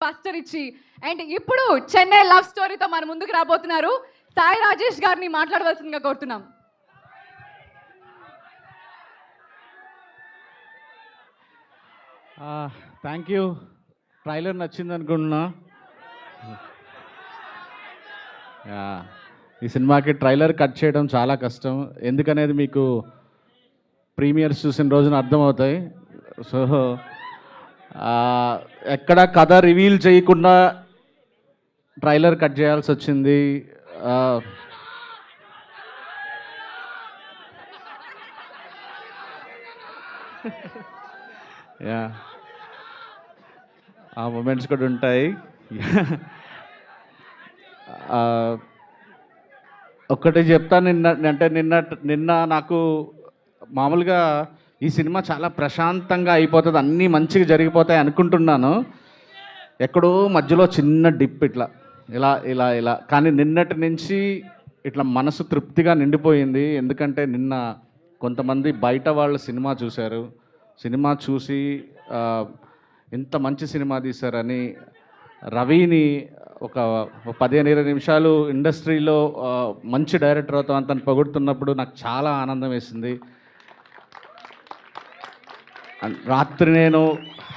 Buster ఇచ్చి and ఇప్పుడు Chennai love స్టోరీతో మన ముందుకు రాబోతున్నారు సాయి రాజేష్ గారిని మాట్లాడవలసిందిగా కోరుతున్నాం. Thank you. ట్రైలర్ నచ్చింది అనుకుంటున్నా. ఈ సినిమాకి ట్రైలర్ కట్ చేయడం చాలా కష్టం, ఎందుకనేది మీకు ప్రీమియర్స్ చూసిన రోజున అర్థమవుతాయి. సో ఎక్కడ కథ రివీల్ చేయకుండా ట్రైలర్ కట్ చేయాల్సి వచ్చింది. ఆ మూమెంట్స్ కూడా ఉంటాయి. ఒక్కటి చెప్తా, నిన్న నాకు మామూలుగా ఈ సినిమా చాలా ప్రశాంతంగా అయిపోతుంది, అన్నీ మంచిగా జరిగిపోతాయి అనుకుంటున్నాను. ఎక్కడో మధ్యలో చిన్న డిప్ ఇట్లా ఇలా ఇలా ఇలా కానీ నిన్నటి నుంచి ఇట్లా మనసు తృప్తిగా నిండిపోయింది. ఎందుకంటే నిన్న కొంతమంది బయట వాళ్ళు సినిమా చూశారు, సినిమా చూసి ఇంత మంచి సినిమా తీశారని రవిని ఒక 15-20 నిమిషాలు ఇండస్ట్రీలో మంచి డైరెక్టర్ అవుతాం అని తను పొగుడుతున్నప్పుడు నాకు చాలా ఆనందం వేసింది. రాత్రి నేను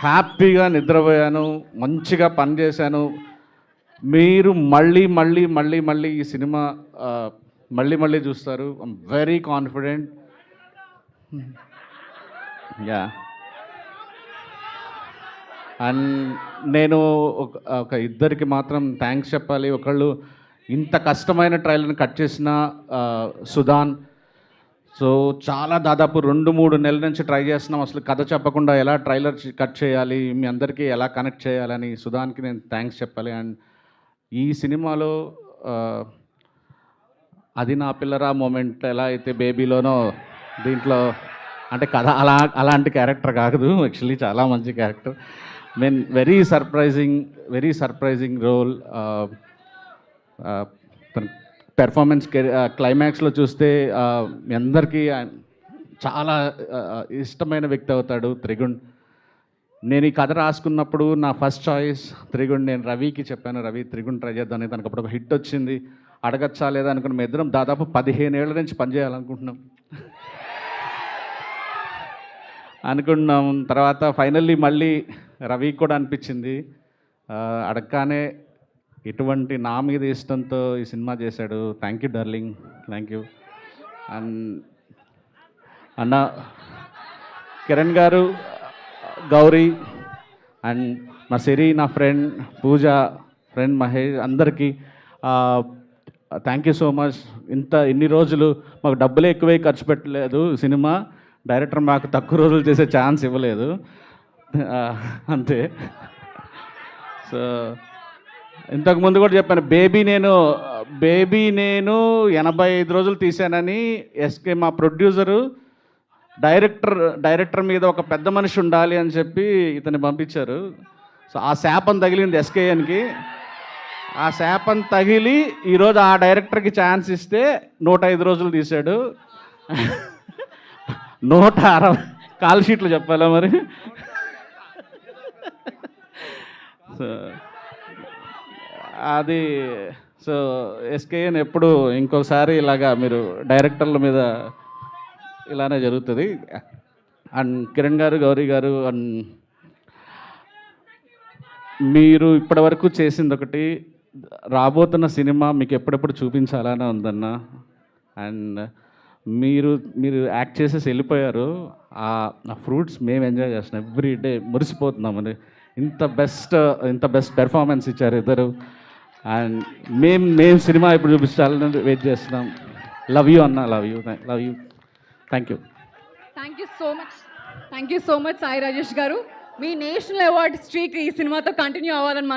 హ్యాపీగా నిద్రపోయాను, మంచిగా పనిచేశాను. మీరు మళ్ళీ మళ్ళీ మళ్ళీ మళ్ళీ ఈ సినిమా మళ్ళీ మళ్ళీ చూస్తారు. I'm very confident. Yeah, and నేను ఒక ఇద్దరికి మాత్రం థ్యాంక్స్ చెప్పాలి. ఒకళ్ళు ఇంత కష్టమైన ట్రైలర్ని కట్ చేసిన సుధాన్. సో చాలా దాదాపు 2-3 నెలల నుంచి ట్రై చేస్తున్నాం, అసలు కథ చెప్పకుండా ఎలా ట్రైలర్ కట్ చేయాలి, మీ అందరికీ ఎలా కనెక్ట్ చేయాలని సుధాన్కి నేను థ్యాంక్స్ చెప్పాలి. అండ్ ఈ సినిమాలో అది నా పిల్లరా మూమెంట్ ఎలా అయితే బేబీలోనో దీంట్లో అంటే కథ అలాంటి క్యారెక్టర్ కాదు, యాక్చువల్లీ చాలా మంచి character. Very surprising role. Performance క్లైమాక్స్లో చూస్తే మీ అందరికీ చాలా ఇష్టమైన వ్యక్తి అవుతాడు త్రిగుణ్. నేను ఈ కథ రాసుకున్నప్పుడు నా ఫస్ట్ చాయిస్ త్రిగుణ్. నేను రవికి చెప్పాను, రవి త్రిగుణ్ ట్రై చేద్దాం. తనకు అప్పుడు ఒక హిట్ వచ్చింది, అడగచ్చా లేదా అనుకున్న. మేము ఇద్దరం దాదాపు 15 ఏళ్ళ నుంచి పనిచేయాలనుకుంటున్నాం అనుకున్నాం. తర్వాత ఫైనల్లీ మళ్ళీ రవికి కూడా అనిపించింది, అడగగానే ఇటువంటి నా మీద ఇష్టంతో ఈ సినిమా చేశాడు. Thank you darling, thank you. And అన్న కిరణ్ గారు, గౌరీ అండ్ మా సిరి, నా ఫ్రెండ్ పూజ, ఫ్రెండ్ మహేష్, అందరికీ థ్యాంక్ యూ సో మచ్. ఇన్ని రోజులు మాకు డబ్బులే ఎక్కువే ఖర్చు పెట్టలేదు, సినిమా డైరెక్టర్ మాకు తక్కువ రోజులు చేసే ఛాన్స్ ఇవ్వలేదు, అంతే. సో ఇంతకుముందు కూడా చెప్పాను, బేబీ నేను 85 రోజులు తీశానని. ఎస్కే మా ప్రొడ్యూసరు డైరెక్టర్ మీద ఒక పెద్ద మనిషి ఉండాలి అని చెప్పి ఇతన్ని పంపించారు. సో ఆ శాపం తగిలింది ఎస్కేఎన్కి. ఆ శాపం తగిలి ఈరోజు ఆ డైరెక్టర్కి ఛాన్స్ ఇస్తే 105 రోజులు తీశాడు. 160 కాల్ షీట్లు చెప్పాలా మరి. సో అది సో ఎస్కేఎన్ ఎప్పుడు ఇంకొకసారి ఇలాగా మీరు డైరెక్టర్ల మీద ఇలానే జరుగుతుంది. అండ్ కిరణ్ గారు, గౌరీ గారు, అండ్ మీరు ఇప్పటివరకు చేసింది ఒకటి, రాబోతున్న సినిమా మీకు ఎప్పుడెప్పుడు చూపించాలనే ఉందన్న. అండ్ మీరు యాక్ట్ చేసేసి వెళ్ళిపోయారు, ఆ ఫ్రూట్స్ మేము ఎంజాయ్ చేస్తున్నాం ఎవ్రీ డే, మురిసిపోతున్నామని. ఇంత బెస్ట్ పెర్ఫార్మెన్స్ ఇచ్చారు ఇద్దరు. అండ్ మేము సినిమా ఇప్పుడు చూపించాలని వెయిట్ చేస్తున్నాం. లవ్ యూ అన్న, love you. Thank you so much Sai Rajesh గారు. మీ నేషనల్ అవార్డ్ స్ట్రీక్ ఈ సినిమాతో కంటిన్యూ అవ్వాలని